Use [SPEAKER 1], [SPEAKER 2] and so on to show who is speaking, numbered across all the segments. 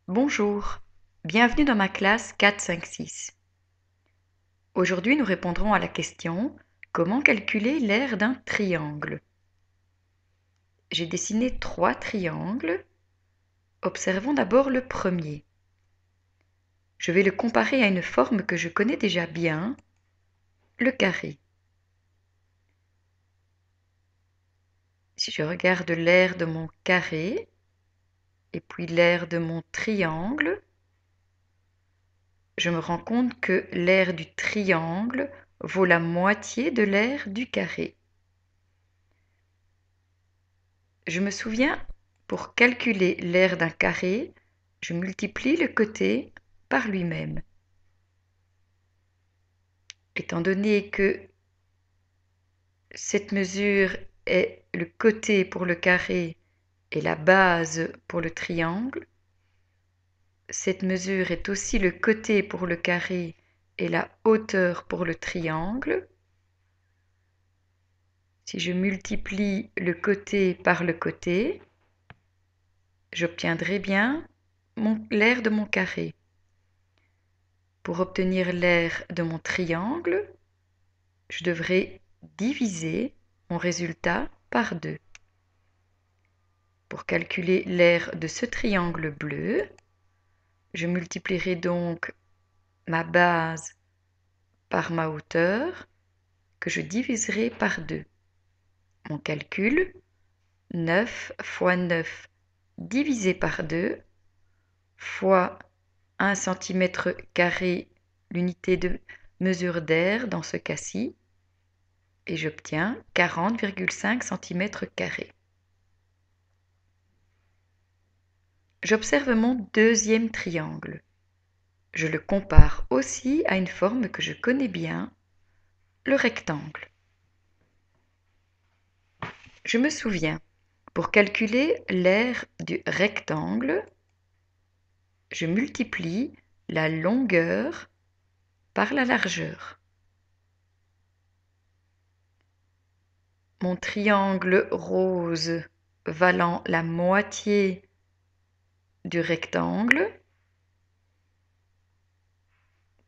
[SPEAKER 1] Bonjour, bienvenue dans ma classe 4-5-6. Aujourd'hui, nous répondrons à la question « Comment calculer l'aire d'un triangle ?» J'ai dessiné 3 triangles. Observons d'abord le premier. Je vais le comparer à une forme que je connais déjà bien, le carré. Si je regarde l'aire de mon carré et puis l'aire de mon triangle, je me rends compte que l'aire du triangle vaut la moitié de l'aire du carré. Je me souviens, pour calculer l'aire d'un carré, je multiplie le côté par lui-même. Étant donné que cette mesure est le côté pour le carré et la base pour le triangle, cette mesure est aussi le côté pour le carré et la hauteur pour le triangle. Si je multiplie le côté par le côté, j'obtiendrai bien l'aire de mon carré. Pour obtenir l'aire de mon triangle, je devrais diviser mon résultat par 2. Pour calculer l'aire de ce triangle bleu, je multiplierai donc ma base par ma hauteur, que je diviserai par 2. Mon calcul, 9 fois 9 divisé par 2 fois 1 cm², l'unité de mesure d'aire dans ce cas-ci, et j'obtiens 40,5 cm². J'observe mon deuxième triangle. Je le compare aussi à une forme que je connais bien, le rectangle. Je me souviens, pour calculer l'aire du rectangle, je multiplie la longueur par la largeur. Mon triangle rose valant la moitié du rectangle.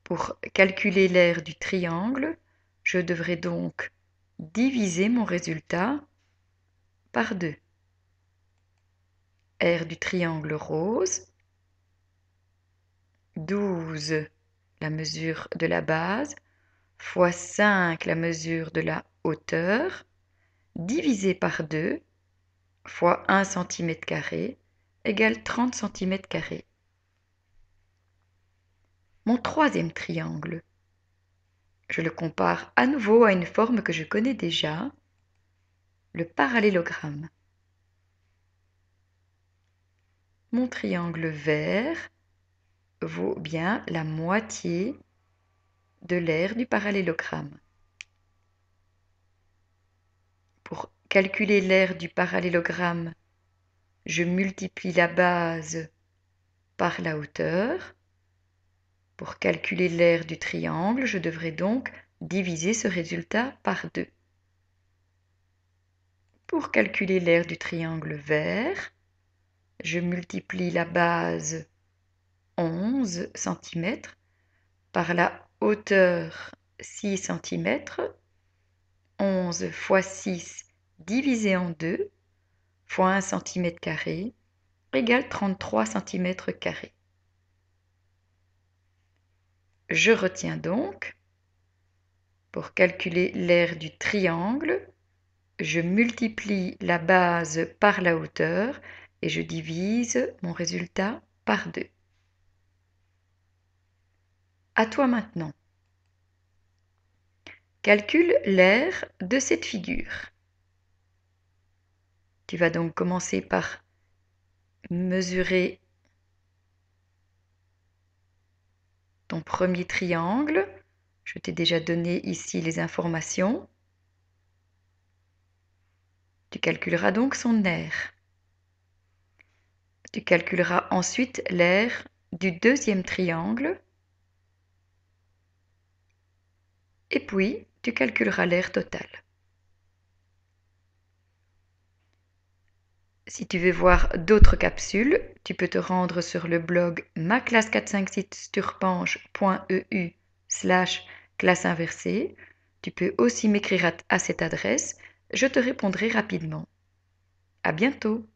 [SPEAKER 1] Pour calculer l'aire du triangle, je devrais donc diviser mon résultat par 2. Aire du triangle rose, 12 la mesure de la base, fois 5 la mesure de la hauteur, divisé par 2, fois 1 cm², égale 30 cm². Mon troisième triangle. Je le compare à nouveau à une forme que je connais déjà, le parallélogramme. Mon triangle vert vaut bien la moitié de l'aire du parallélogramme. Pour calculer l'aire du parallélogramme, je multiplie la base par la hauteur. Pour calculer l'aire du triangle, je devrais donc diviser ce résultat par 2. Pour calculer l'aire du triangle vert, je multiplie la base 11 cm par la hauteur 6 cm. 11 fois 6 divisé en 2 fois 1 cm² égale 33 cm². Je retiens donc, pour calculer l'aire du triangle, je multiplie la base par la hauteur et je divise mon résultat par 2. À toi maintenant. Calcule l'aire de cette figure. Tu vas donc commencer par mesurer ton premier triangle. Je t'ai déjà donné ici les informations. Tu calculeras donc son aire. Tu calculeras ensuite l'aire du deuxième triangle. Et puis, tu calculeras l'aire totale. Si tu veux voir d'autres capsules, tu peux te rendre sur le blog maclasse456turpange.eu/classe inversée. Tu peux aussi m'écrire à cette adresse, je te répondrai rapidement. À bientôt!